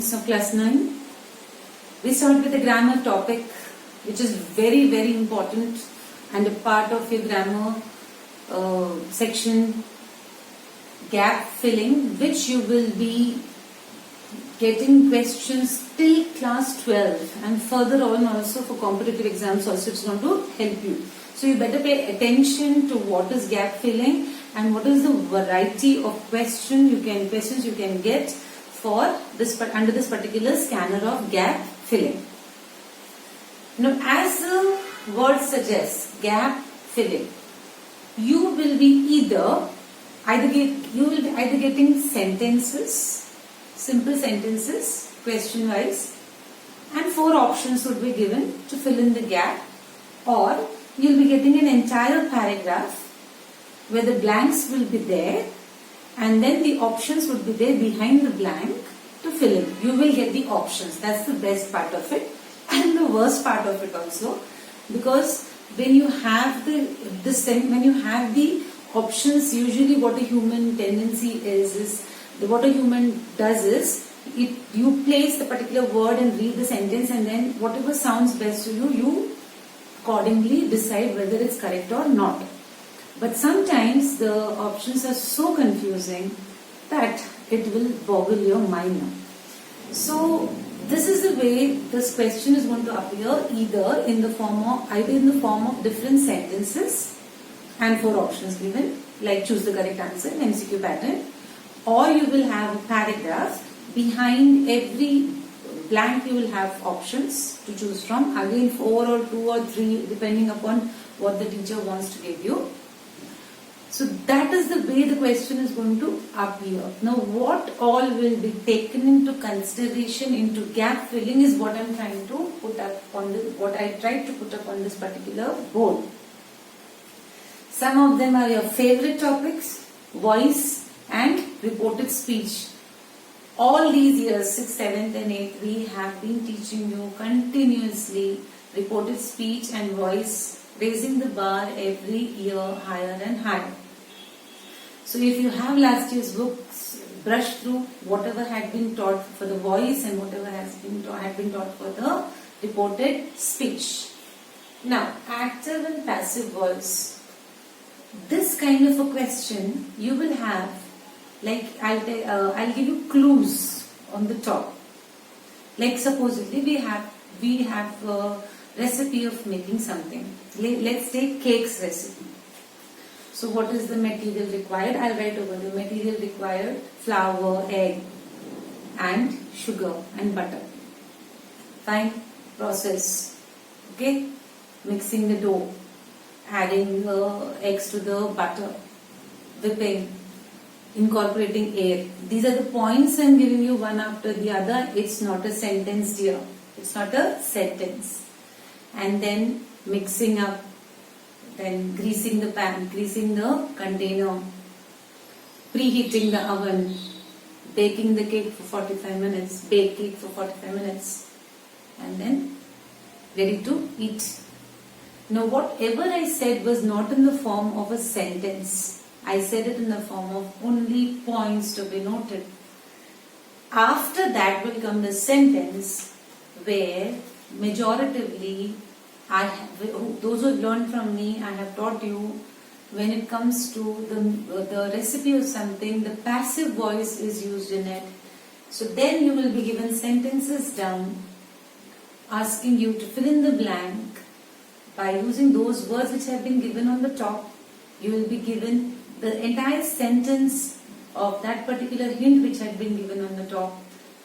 of class 9. We start with the grammar topic, which is very, very important and a part of your grammar section, gap filling, which you will be getting questions till class 12 and further on also for competitive exams also it's going to help you. So you better pay attention to what is gap filling and what is the variety of questions you can get for this under this particular scanner of gap filling. Now, as the word suggests, gap filling, you will be either getting sentences, simple sentences, question wise, and 4 options would be given to fill in the gap, or you'll be getting an entire paragraph where the blanks will be there and then the options would be there behind the blank to fill in. You will get the options. That's the best part of it and the worst part of it also, because when you have the options, usually what a human tendency is what a human does is you place the particular word and read the sentence, and then whatever sounds best to you, you accordingly decide whether it's correct or not. But sometimes the options are so confusing that it will boggle your mind. So this is the way this question is going to appear, either in the form of different sentences and 4 options given, like choose the correct answer in MCQ pattern, or you will have a paragraph behind every blank. You will have options to choose from, again 4 or 2 or 3 depending upon what the teacher wants to give you. So that is the way the question is going to appear. Now what all will be taken into consideration into gap filling is what I am trying to put up on what I tried to put up on this particular board. Some of them are your favorite topics: voice and reported speech. All these years, 6th, 7th and 8th, we have been teaching you continuously reported speech and voice, raising the bar every year higher and higher. So if you have last year's books, brush through whatever had been taught for the voice and whatever had been taught for the reported speech. Now, active and passive voice. This kind of a question you will have, like I'll give you clues on the top. Like supposedly we have a recipe of making something. Let's take cakes recipe. So what is the material required? I'll write over the material required: flour, egg and sugar and butter. Fine. Process. Okay. Mixing the dough, adding the eggs to the butter, whipping, incorporating air. These are the points I'm giving you one after the other. It's not a sentence dear. It's not a sentence. And then mixing up, then greasing the pan, greasing the container, preheating the oven, baking the cake for 45 minutes, bake cake for 45 minutes, and then ready to eat. Now whatever I said was not in the form of a sentence. I said it in the form of only points to be noted. After that will come the sentence where majoritively those who have learned from me, I have taught you, when it comes to the recipe of something, the passive voice is used in it. So then you will be given sentences down asking you to fill in the blank by using those words which have been given on the top. You will be given the entire sentence of that particular hint which had been given on the top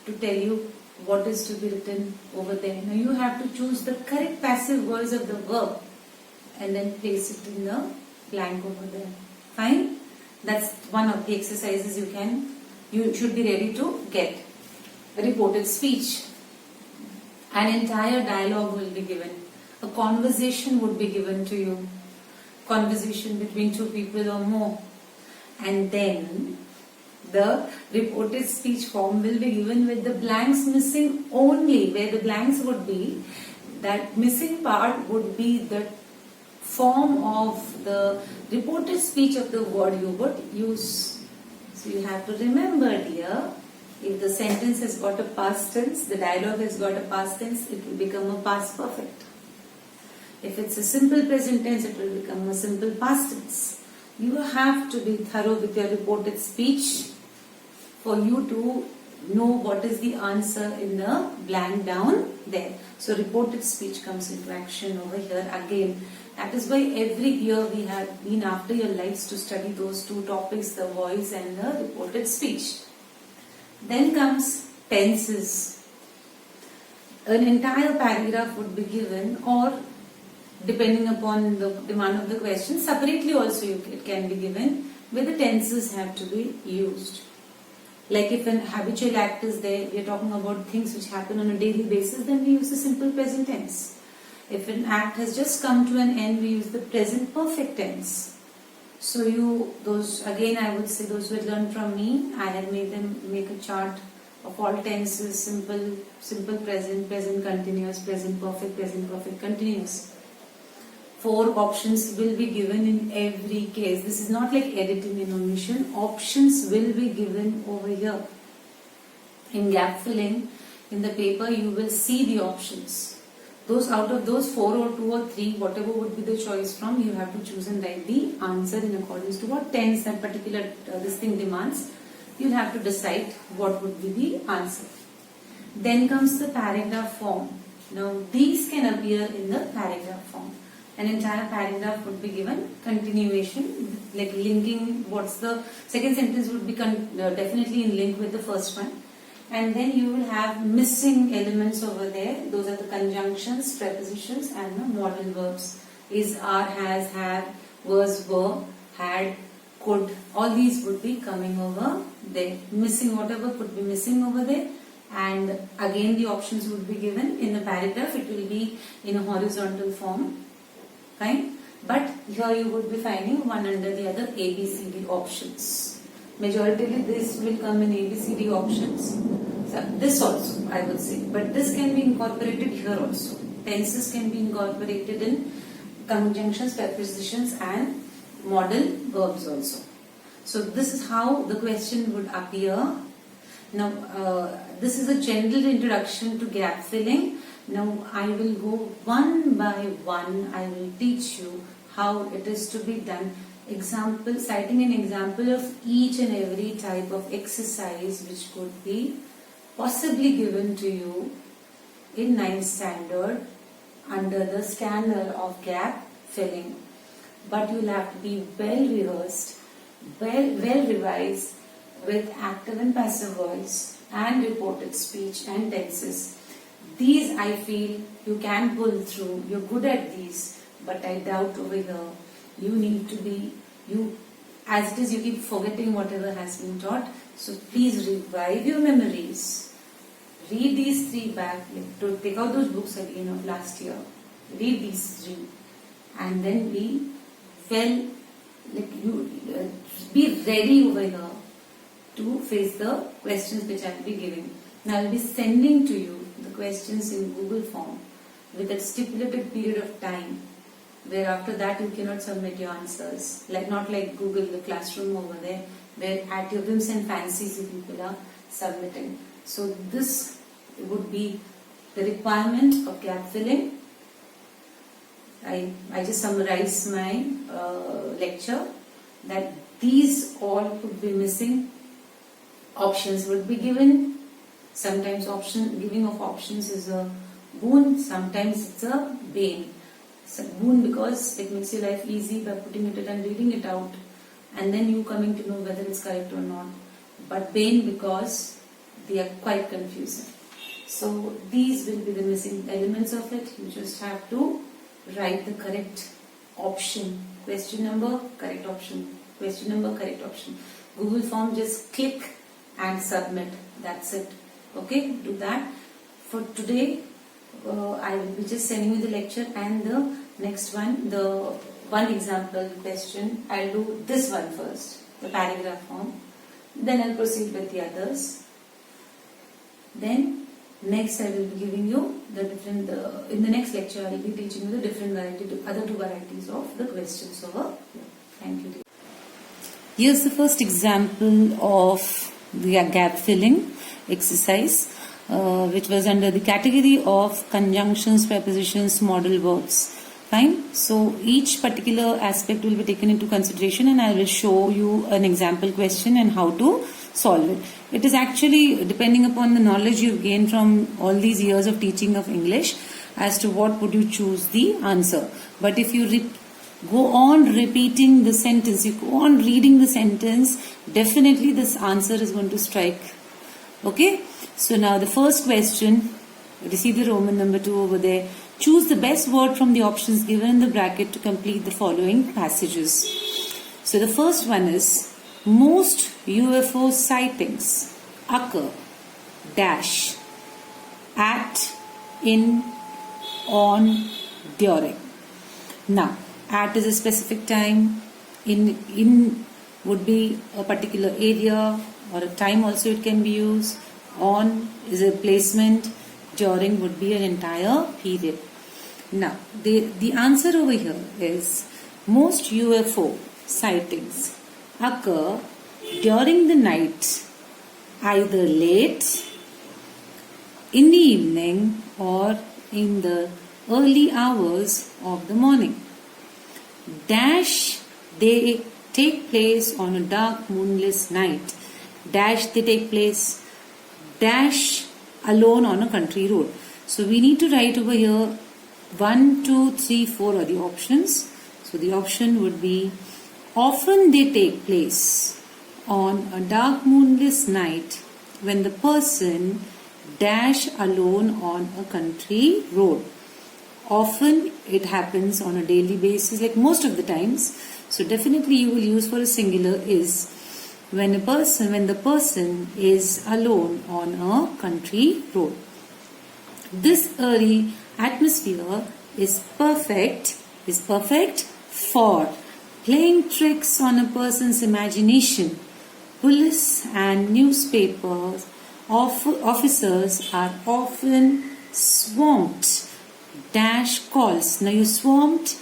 to tell you what is to be written over there. Now you have to choose the correct passive voice of the verb and then place it in the blank over there. Fine? That's one of the exercises you should be ready to get. A reported speech. An entire dialogue will be given. A conversation would be given to you. Conversation between 2 people or more. And then the reported speech form will be given with the blanks missing only. Where the blanks would be, that missing part would be the form of the reported speech of the word you would use. So you have to remember, dear, If the sentence has got a past tense, the dialogue has got a past tense, it will become a past perfect. If it's a simple present tense, it will become a simple past tense. You have to be thorough with your reported speech for you to know what is the answer in the blank down there. So reported speech comes into action over here again. That is why every year we have been after your lives to study those two topics, the voice and the reported speech. Then comes tenses. An entire paragraph would be given, or depending upon the demand of the question, separately also it can be given, where the tenses have to be used. Like if an habitual act is there, we are talking about things which happen on a daily basis, then we use the simple present tense. If an act has just come to an end, we use the present perfect tense. So again I would say those who had learned from me, I had made them make a chart of all tenses, simple present, present continuous, present perfect continuous. 4 options will be given in every case. This is not like editing and omission. Options will be given over here. In gap filling, in the paper, you will see the options. Out of those 4 or 2 or 3, whatever would be the choice from, you have to choose and write the answer in accordance to what tense that particular this thing demands. You'll have to decide what would be the answer. Then comes the paragraph form. Now, these can appear in the paragraph form. An entire paragraph would be given, continuation, like linking what's the second sentence would be definitely in link with the first one. And then you will have missing elements over there. Those are the conjunctions, prepositions and the modal verbs. Is, are, has, have, was, were, had, could. All these would be coming over there. Missing whatever could be missing over there. And again the options would be given in the paragraph. It will be in a horizontal form. Fine, but here you would be finding one under the other ABCD options. Majority this will come in ABCD options. So this also I would say, but this can be incorporated here also. Tenses can be incorporated in conjunctions, prepositions and modal verbs also. So this is how the question would appear. Now this is a general introduction to gap filling. Now I will go one by one. I will teach you how it is to be done. Citing an example of each and every type of exercise which could be possibly given to you in 9th standard under the scanner of gap filling. But you'll have to be well rehearsed, well revised with active and passive voice and reported speech and tenses. These I feel you can pull through. You're good at these, but I doubt over here you need to be, as it is you keep forgetting whatever has been taught. So please revive your memories. Read these 3 back. Take out those books again of last year. Read these 3 and then be be ready over here to face the questions which I will be giving. Now I will be sending to you the questions in Google form with a stipulated period of time, where after that you cannot submit your answers. Not like Google, the classroom over there, where at your whims and fancies you people are submitting. So this would be the requirement of gap filling. I just summarize my lecture that these all could be missing. Options would be given. Sometimes giving of options is a boon, sometimes it's a bane. It's a boon because it makes your life easy by putting it and reading it out and then you coming to know whether it's correct or not. But bane because they are quite confusing. So these will be the missing elements of it. You just have to write the correct option. Question number, correct option. Question number, correct option. Google form, just click and submit. That's it. Okay, do that. For today, I will be just sending you the lecture and the next one, the one example question. I'll do this one first, the paragraph form. Then I'll proceed with the others. Then next I will be giving you the different, in the next lecture I will be teaching you the different other 2 varieties of the questions over here. Thank you. Here's the first example of the gap filling. exercise, which was under the category of conjunctions, prepositions, modal verbs. Fine. So each particular aspect will be taken into consideration, and I will show you an example question and how to solve it. It is actually depending upon the knowledge you've gained from all these years of teaching of English as to what would you choose the answer. But if you go on repeating the sentence, you go on reading the sentence, definitely this answer is going to strike. Okay. So now the first question, you see the Roman number 2 over there. Choose the best word from the options given in the bracket to complete the following passages. So the first one is, most UFO sightings occur dash at, in, on, during. Now, at is a specific time, in would be a particular area or a time also it can be used, on is a placement, during would be an entire period. Now, the answer over here is, most UFO sightings occur during the night, either late, in the evening, or in the early hours of the morning. Dash, they take place on a dark moonless night. Dash, they take place, dash, alone on a country road. So we need to write over here 1, 2, 3, 4 are the options. So the option would be, often they take place on a dark moonless night when the person dash alone on a country road. Often it happens on a daily basis, like most of the times. So definitely you will use for a singular is when the person is alone on a country road. This early atmosphere is perfect for playing tricks on a person's imagination. Police and newspaper officers are often swamped dash calls. Now you swamped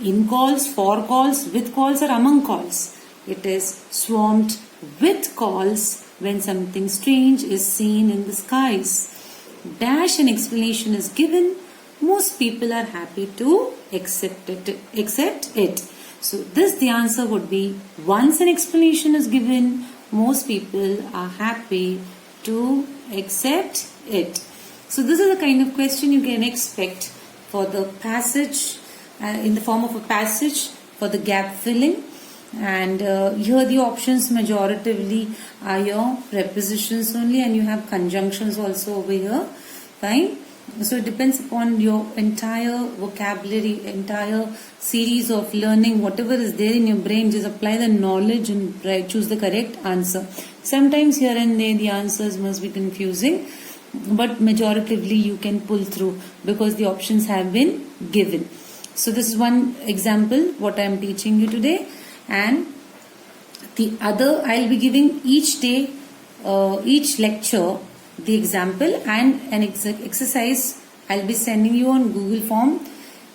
in calls, for calls, with calls, or among calls. It is swamped with calls when something strange is seen in the skies. Dash an explanation is given. Most people are happy to accept it. So the answer would be, once an explanation is given, most people are happy to accept it. So this is the kind of question you can expect for the passage, in the form of a passage for the gap filling. And here the options majoritively are your prepositions only, and you have conjunctions also over here. Fine. So it depends upon your entire vocabulary, entire series of learning, whatever is there in your brain, just apply the knowledge and choose the correct answer. Sometimes here and there the answers must be confusing, but majoritively you can pull through because the options have been given. So this is one example what I am teaching you today, and the other I'll be giving each day, each lecture, the example and an exercise I'll be sending you on Google form.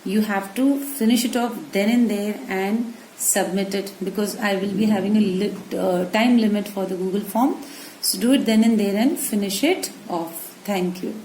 You have to finish it off then and there and submit it, because I will be having a time limit for the Google form. So do it then and there and finish it off. Thank you.